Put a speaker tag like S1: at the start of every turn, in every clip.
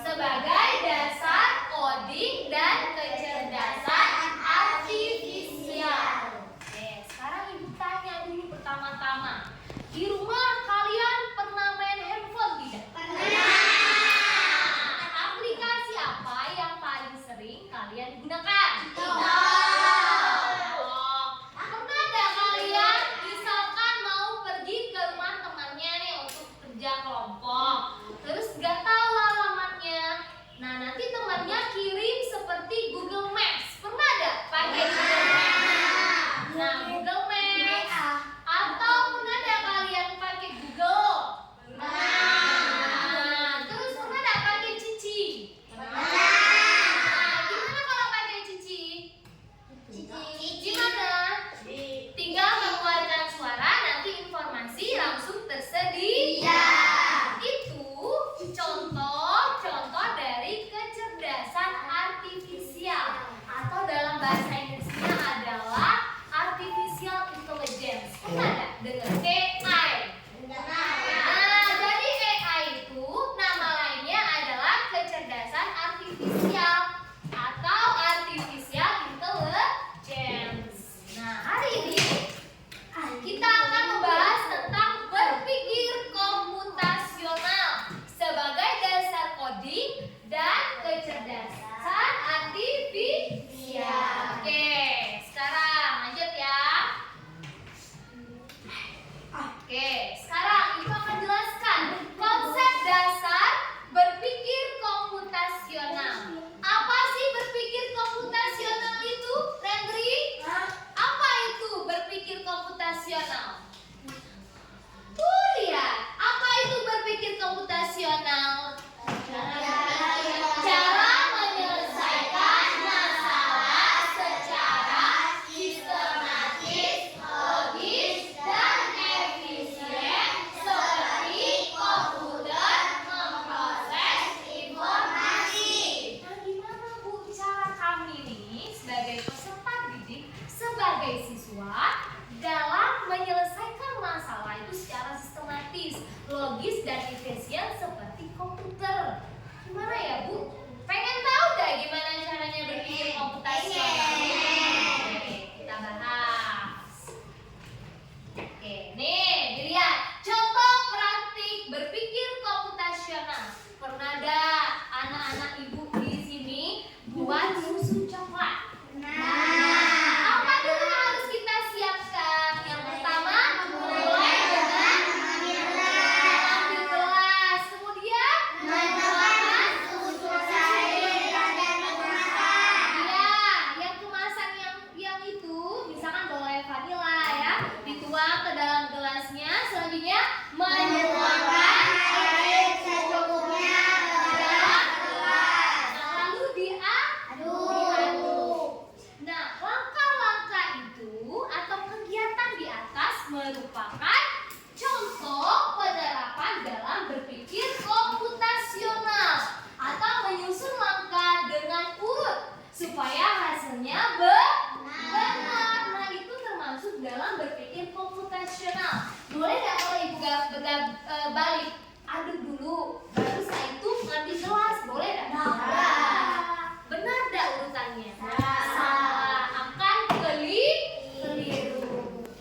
S1: sebagai dasar coding dan kecerdasan artifisial. Oke, sekarang Ibu tanya dulu pertama-tama. Di rumah kalian pernah main handphone tidak?
S2: Pernah.
S1: Aplikasi apa yang paling sering kalian gunakan? Pernah nggak kalian misalkan mau pergi ke rumah temannya nih untuk kerja kelompok, terus nggak tahu alamatnya? Nah, nanti temannya kirim seperti Google Maps. Pernah nggak pakai Google Maps? Nah, Google Maps. Atau pernah nggak kalian pakai Google? Nah, terus pernah nggak pakai Cici? Nah, gimana kalau pakai Cici? Gimana? Tinggal mengeluarkan suara, nanti informasi langsung tersedia. Itu contoh dari kecerdasan artifisial, atau dalam bahasa Inggrisnya adalah artificial intelligence. Pernah nggak dengar AI? Nah, jadi AI itu nama lainnya adalah kecerdasan artifisial atau artificial intelligence. Nah, hari ini kita akan membahas tentang berpikir komputasional sebagai dasar coding dan kecerdasan artifisial. Oke, sekarang lanjut ya. Oke, sekarang Ibu akan jelaskan konsep dasar berpikir komputasional. Apa sih berpikir komputasional itu, Rendri? Apa itu berpikir komputasional? Tuh lihat, apa itu berpikir komputasional? Cara menyelesaikan masalah secara sistematis, logis, dan efisien seperti komputer memproses informasi. Nah, gimana Bu cara kami nih sebagai peserta didik, sebagai siswa dalam menyelesaikan masalah itu secara sistematis, logis, dan efisien seperti komputer? Gimana ya Bu? Pengen tahu gak gimana caranya berpikir komputasional? Oke, kita bahas. Oke, nih dilihat contoh praktik berpikir komputasional. Pernah ada anak-anak Ibu di sini buat susu coklat? Apa dulu yang harus kita siapkan? Yang pertama, mulai dengan mengambil gelas, kemudian menambahkan susu cair dan kemasan. Ya, yang kemasan yang itu, misalkan boleh vanila ya, dituang ke dalam gelasnya. Selanjutnya menuangkan air secukupnya ke dalam gelas. Lalu diaduk. Nah, langkah-langkah itu atau kegiatan di atas merupakan contoh penerapan dalam berpikir komputasional atau menyusun langkah dengan urut supaya hasilnya benar. Nah, itu termasuk dalam berpikir komputasional. Boleh nggak kalau Ibu balik? Aduk dulu, baru setelah itu ngambil gelas. Boleh nggak? Benar nggak urutannya? Salah, akan keliru.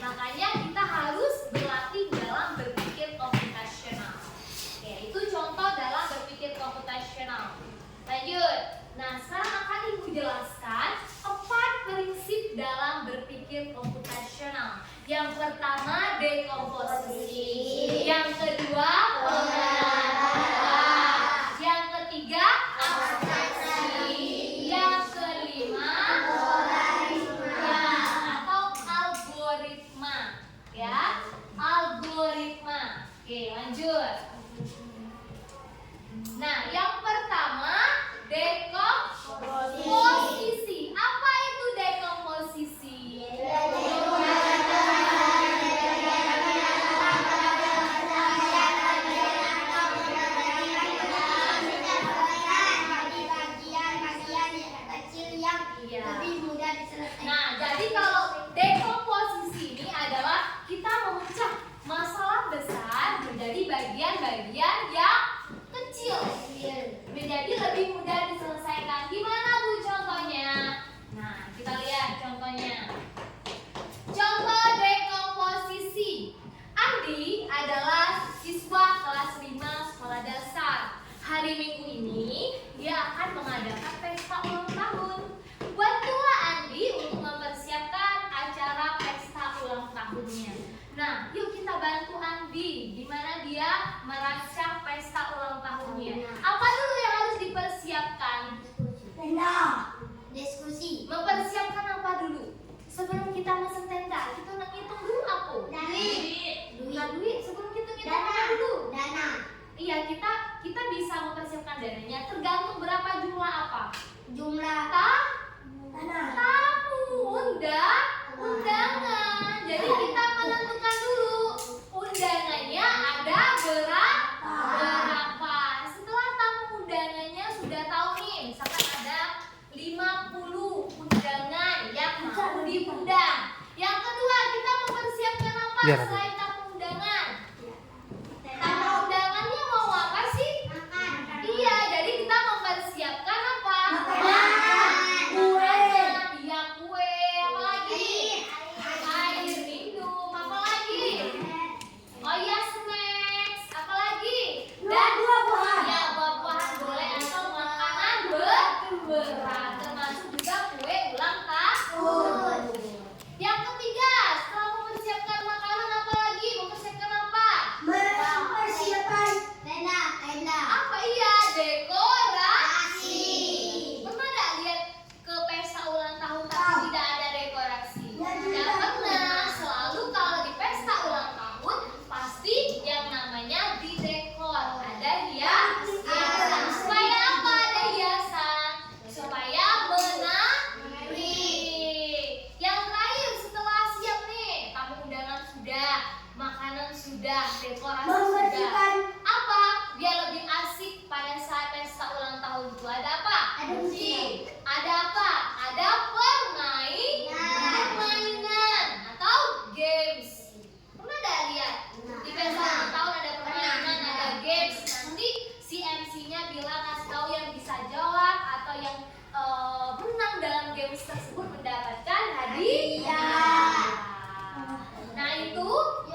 S1: Makanya kita harus berlatih dalam berpikir komputasional. Oke, itu contoh dalam berpikir komputasional. Lanjut. Nah, sekarang akan Ibu jelaskan 4 prinsip dalam berpikir komputasional. Yang pertama, dekomposisi. Yang kedua, pengetahuan. Yang ketiga, abstraksi. Yang kelima, atau algoritma. Ya, algoritma. Oke, lanjut. Nah, yang pertama, dekomposisi. Apa itu dekomposisi? hari Minggu ini dia akan mengadakan pesta ulang tahun. Bantulah Andi untuk mempersiapkan acara pesta ulang tahunnya. Nah, yuk kita bantu Andi gimana dia merancang pesta ulang tahunnya. Apa dulu yang harus dipersiapkan?
S2: Tenda. Diskusi.
S1: Mempersiapkan apa dulu? Sebelum kita mesen tenda, kita ngitung dulu apa? Duit. Sebelum kita ngitung apa dulu?
S2: Dana.
S1: Iya, kita bisa mempersiapkan dananya tergantung berapa jumlah apa?
S2: Jumlah dana.
S1: Tamu, undangan. Jadi kita menentukan dulu undangannya ada berapa. Setelah tamu undangannya sudah tahu nih, misalkan ada 50 undangan yang mau diundang. Yang kedua, kita mempersiapkan apa selain tamu undangan? Tamu undangannya mau apa sih? Iya, jadi kita mempersiapkan apa?
S2: Kue.
S1: Iya, kue. Apa lagi? Air minum. Apa lagi? Oh iya, snacks. Apa lagi? Dan
S2: Buah-buahan.
S1: ya, buah-buahan boleh atau makanan berat, termasuk juga kue ulang tahun. Yang ketiga, setelah mempersiapkan makanan apa lagi? Mempersiapkan apa?
S2: Mempersiapkan tenda.
S1: Apa iya? Dekorasi. Pernah nggak lihat ke pesta ulang tahun tapi tidak ada dekorasi? Tidak pernah. Selalu kalau di pesta ulang tahun pasti yang namanya didekor. Ada hiasan. Supaya apa ada hiasan? Supaya menarik. Yang terakhir setelah siap nih, tamu undangan sudah, makanan sudah, dekorasi sudah.
S2: Membersihkan.
S1: Apa? Biar lebih asik pada saat pesta ulang tahun itu ada apa?
S2: Ada musik.
S1: Ada apa? Ada permainan atau games. Pernah nggak lihat di pesta ulang tahun ada permainan, ada games. Nanti si MC-nya bilang kasih tahu yang bisa jawab atau yang menang dalam games tersebut mendapatkan hadiah. Nah, itu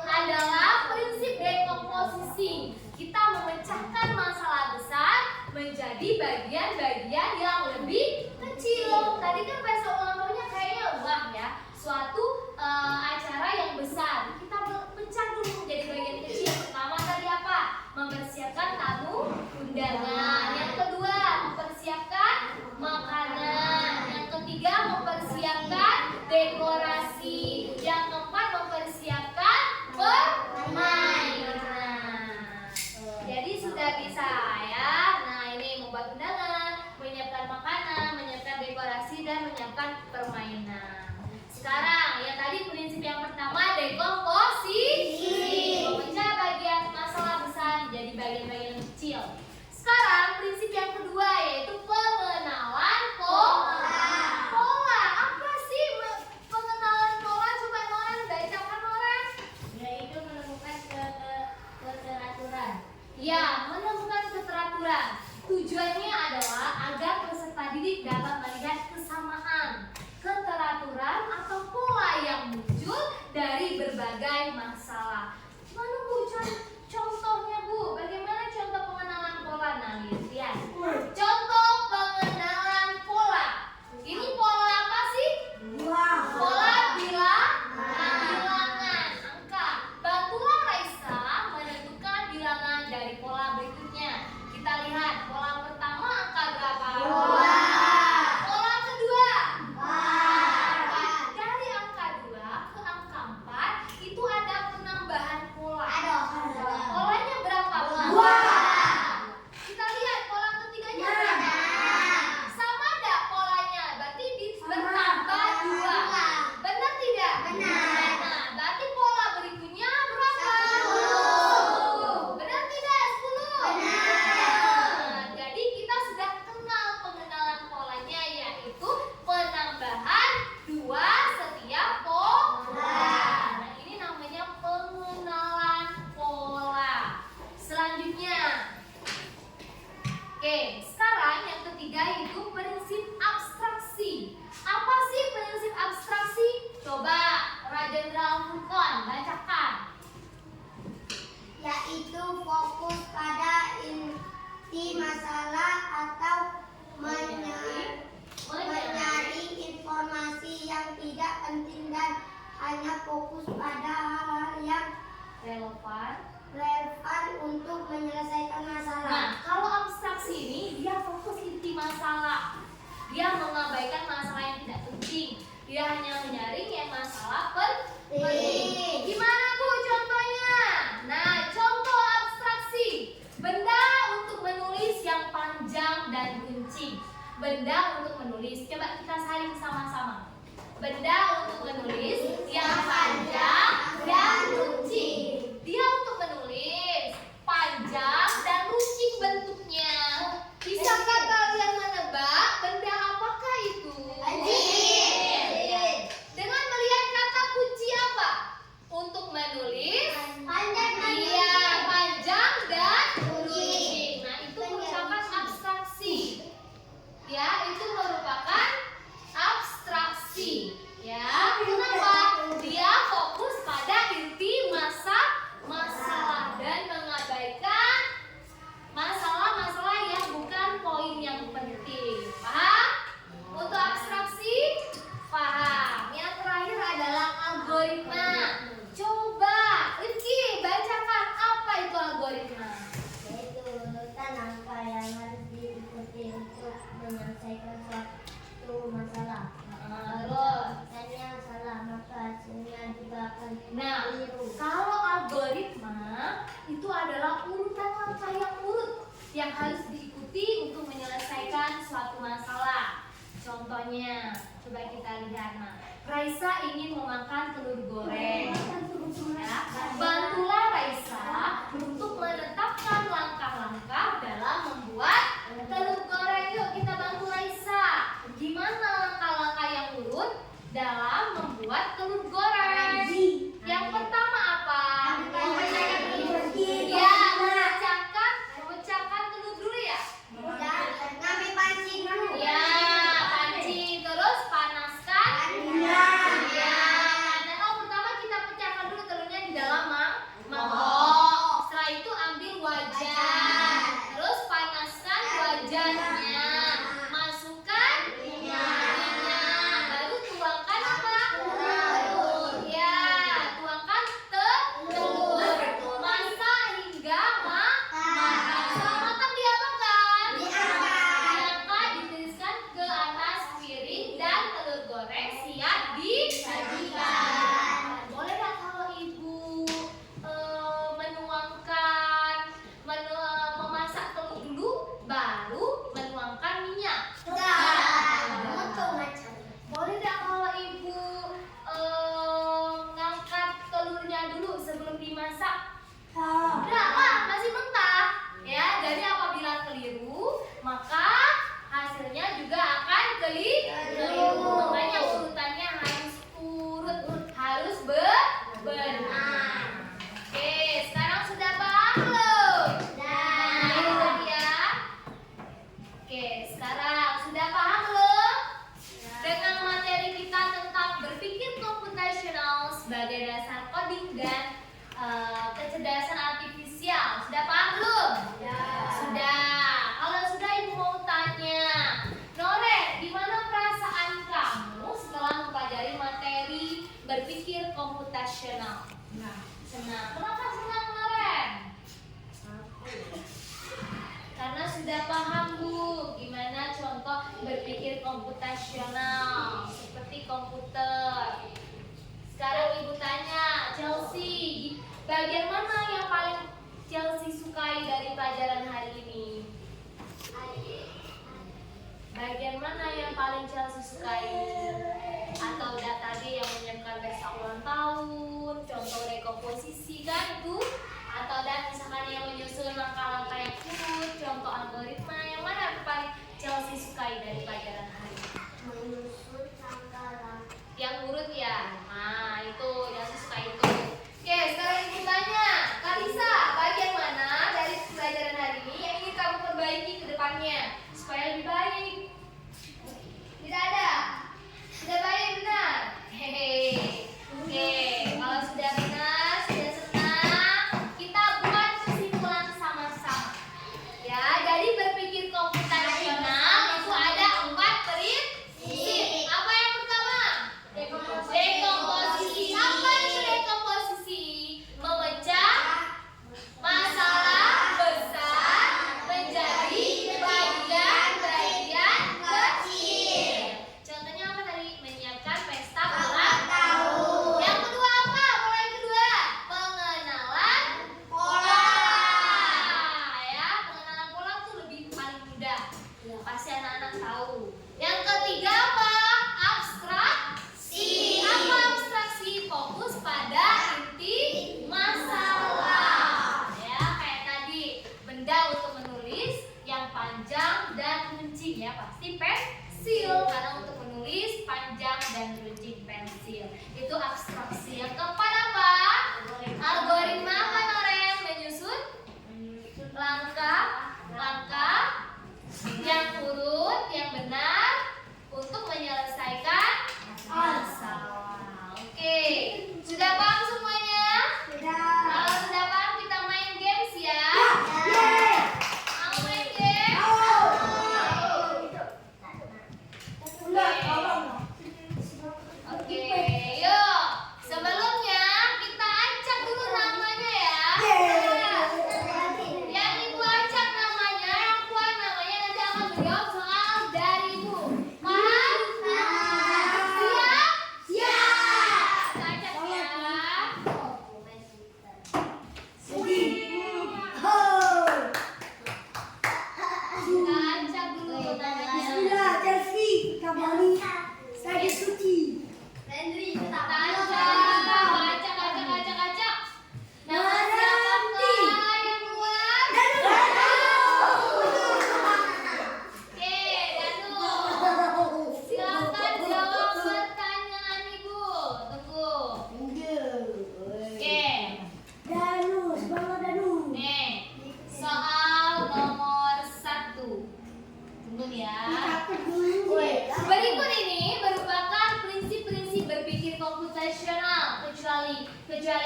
S1: adalah prinsip dekomposisi. Kita memecahkan masalah besar menjadi bagian-bagian yang lebih kecil. Tadi kan pesta ulang tahunnya kayaknya wah ya, suatu acara yang besar. Kita pecah dulu menjadi bagian kecil. Pertama tadi apa? Mempersiapkan tamu undangan. Yang kedua, mempersiapkan makanan. Yang ketiga, mempersiapkan dekorasi. Yang keempat, mempersiapkan permainan. Jadi sudah bisa ya. Nah, ini membuat undangan, menyiapkan makanan, menyiapkan dekorasi, dan menyiapkan permainan. Sekarang, yang tadi prinsip yang pertama dekomposisi. Memecah bagian masalah besar menjadi bagian-bagian kecil. Sekarang prinsip yang kedua yaitu pengenalan pola. Apa sih pengenalan pola? Coba Noren bacakan Noren.
S2: Yaitu menemukan keteraturan.
S1: Ya, menemukan keteraturan. Tujuannya adalah agar peserta didik dapat melihat kesamaan, keteraturan atau pola yang muncul dari berbagai masalah. Mana Bu contohnya Bu? Bagaimana contoh pengenalan pola? Nah, lihat. Contoh pengenalan pola. Ini pola apa sih? Pola bilangan angka. Bantulah Raisa menentukan bilangan dari pola berikutnya. Kita lihat pola pertama angka berapa? Pola Dia mengabaikan masalah yang tidak penting. Dia hanya menyaring yang masalah penting. Gimana Bu contohnya? Nah, contoh abstraksi. Benda untuk menulis yang panjang dan runcing. Benda untuk menulis. Coba kita saling sama-sama. Benda untuk menulis yang panjang dan runcing. Dia untuk menulis panjang dan runcing bentuknya. Bisakah kalian menebak benda apakah itu? Dengan melihat kata kunci apa? Untuk menulis iya, panjang dan runcing. Nah, itu merupakan abstraksi. Ya, itu merupakan abstraksi. Ya, kenapa? Dia fokus pada inti masalah dan mengabaikan masalah-masalah yang bukan poin yang penting. Paham? Untuk abstraksi, paham. Yang terakhir adalah algoritma. Coba, Rifki, bacakan apa itu algoritma.
S2: Yaitu urutan angka yang harus diikuti untuk menyelesaikan suatu masalah.
S1: Terus,
S2: Dan yang salah maka hasilnya juga akan
S1: nah,
S2: keliru.
S1: kalau algoritma itu adalah urutan langkah yang urut yang harus diikuti untuk menyelesaikan suatu masalah. Contohnya, coba kita lihat. Nah, Raisa ingin memakan telur goreng. Ya, bantulah Raisa untuk menetapkan langkah-langkah dalam membuat telur goreng. Yuk kita bantu Raisa. Gimana langkah-langkah yang urut dalam membuat telur goreng? Yang pertama apa? Ya, memecahkan telur dulu ya. Ya, panci, terus panaskan. Ya, nah kalau pertama kita pecahkan dulu telurnya di dalam mangkok. Setelah itu ambil wajan, terus panaskan wajannya, masukkan minyak, baru tuangkan apa? Ya, tuangkan telur. Masak hingga matang. Setelah matang diapakan? Diangkat, ditiriskan ke atas piring dan telur goreng siap disajikan. Boleh nggak kalau ibu memasak telur dulu, baru menuangkan minyak? Boleh nggak kalau ibu ngangkat telurnya dulu sebelum dimasak? Enggak, masih mentah. Ya, jadi apabila keliru, maka hasilnya juga akan keliru. Makanya urutannya harus urut, harus benar. Oke, sekarang sudah paham belum? Nah, itu dia. Oke, sekarang sudah paham belum? Dengan materi kita tentang berpikir komputasional sebagai dasar coding dan kecerdasan artifisial. Sudah paham belum? Sudah. Kalau sudah, ibu mau tanya, Nore, gimana perasaan kamu setelah mempelajari materi berpikir komputasional? Senang. Kenapa senang, Nore? Karena sudah paham, Bu, gimana contoh berpikir komputasional seperti komputer. Sekarang ibu tanya, Chelsea, bagian mana yang paling Chelsea sukai dari pelajaran hari ini? Bagian mana yang paling Chelsea sukai? Atau udah tadi yang menyiapkan pesta ulang tahun, contoh rekomposisi kan itu? Atau dan misalkan yang menyusun langkah-langkah yang urut, contoh algoritma, yang mana yang paling Chelsea sukai dari pelajaran hari ini? Yang urut ya? Nah, itu yang suka itu. Oke, sekarang ibu tanya, Kalisa, bagian mana dari pelajaran hari ini yang ingin kamu perbaiki ke depannya supaya lebih baik? Tidak ada? Sudah baik, benar? Hehe. Oke, kalau sudah benar, sudah senang, kita buat kesimpulan sama-sama. Ya, jadi berpikir komputasional itu ada 4 prinsip. Apa yang pertama? Dekomposisi. Apa itu dekomposisi? Memecah masalah besar menjadi bagian-bagian ya.
S2: Woi,
S1: Berikut ini merupakan prinsip-prinsip berpikir komputasional. Kecuali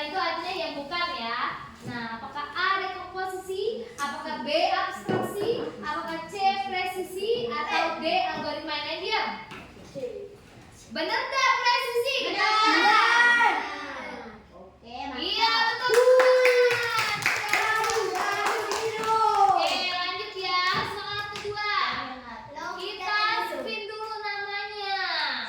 S1: itu artinya yang bukan ya. Nah, apakah A dekomposisi, apakah B abstraksi, apakah C presisi, atau D algoritma Enneagram? Benar tak presisi?
S2: Benar. Oke,
S1: Iya,
S2: mantap.
S1: betul. Oke, lanjut ya. Soal kedua. Kita spin dulu namanya.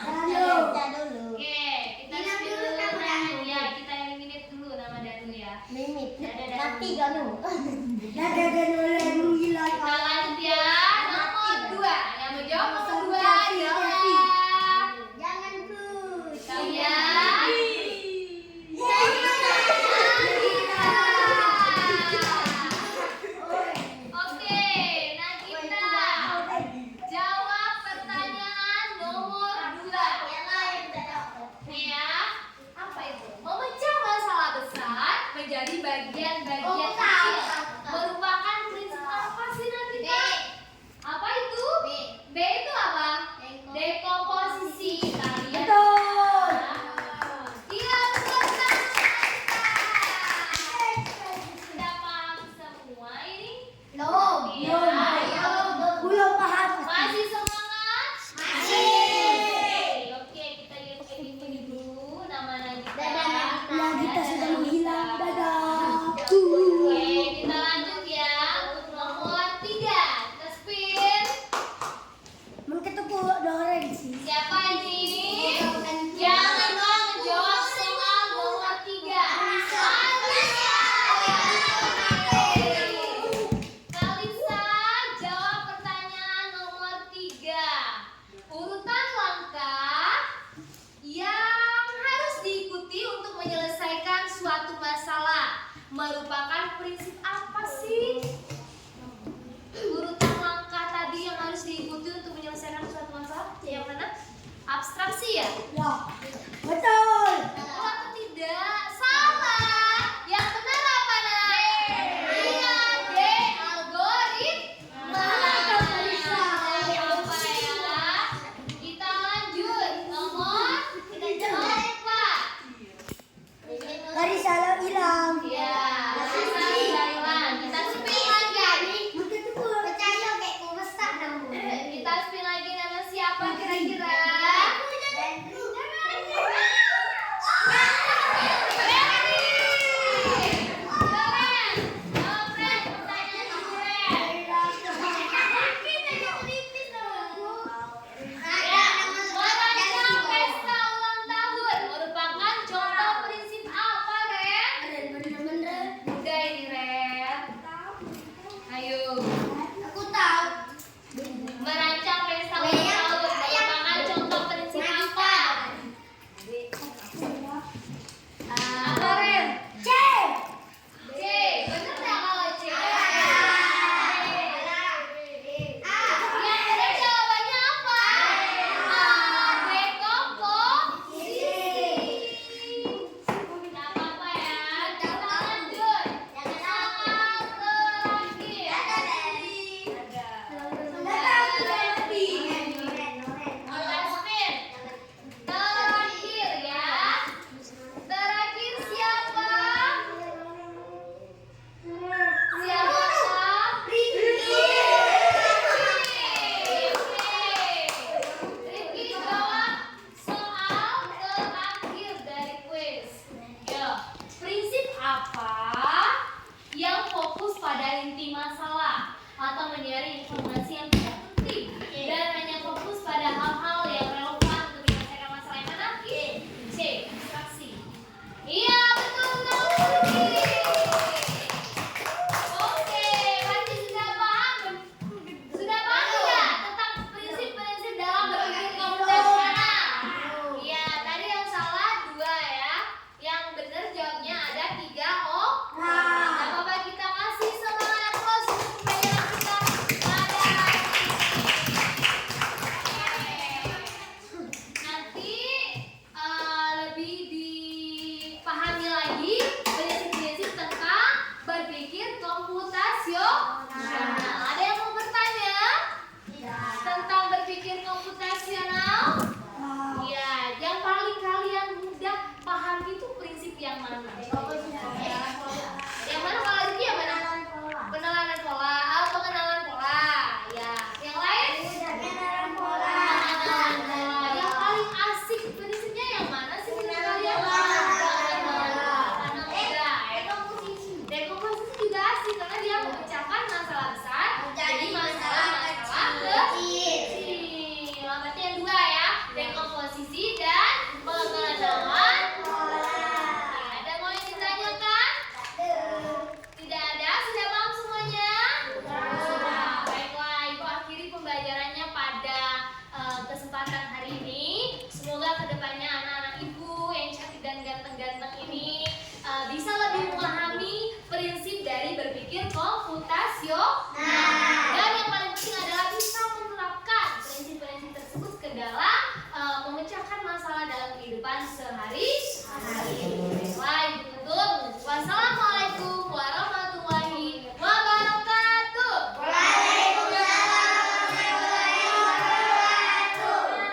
S2: Baca dulu.
S1: Oke, kita
S2: Ingat
S1: spin
S2: dulu
S1: dulu
S2: nama
S1: Danu
S2: Danu.
S1: ya. Kita eliminate dulu nama Danu ya.
S2: Limit.
S1: Dadah,
S2: Mati
S1: dadah.
S2: kamu. Dadah dan menghilang.
S1: Kita lanjut ya. Nomor 2. Yang menjawab nomor 2 adalah
S2: Jangan push.
S1: kalian. Oke, Nagita. Jawab pertanyaan nomor 2. Nih ya. Apa itu? Memecah masalah besar menjadi bagian-bagian kecil merupakan prinsip apa sih Nagita? Apa itu? B itu apa? Dekomposisi. Kalian
S2: Betul.
S1: Iya, betul sekali, Nagita. Sudah paham semua ini?
S2: Belum.
S1: Iya.
S2: Belum paham.
S1: Masih semangat?
S2: Masih.
S1: Oke, kita lihat ini dulu nama Nagita.
S2: Dadah,
S1: Nagita
S2: sudah menghilang. Dadah.
S1: Oke, kita lanjut ya untuk nomor 3. Kita spin.
S2: Mungkin tuh doreng sih.
S1: Siapa ini? Jangan dong menjawab soal nomor 3. Kalisa, jawab pertanyaan nomor 3. Urutan langkah yang harus diikuti untuk menyelesaikan suatu masalah merupakan prinsip apa sih? Urutan langkah tadi yang harus diikuti untuk menyelesaikan suatu masalah yang mana? Abstraksi ya?
S2: Ya.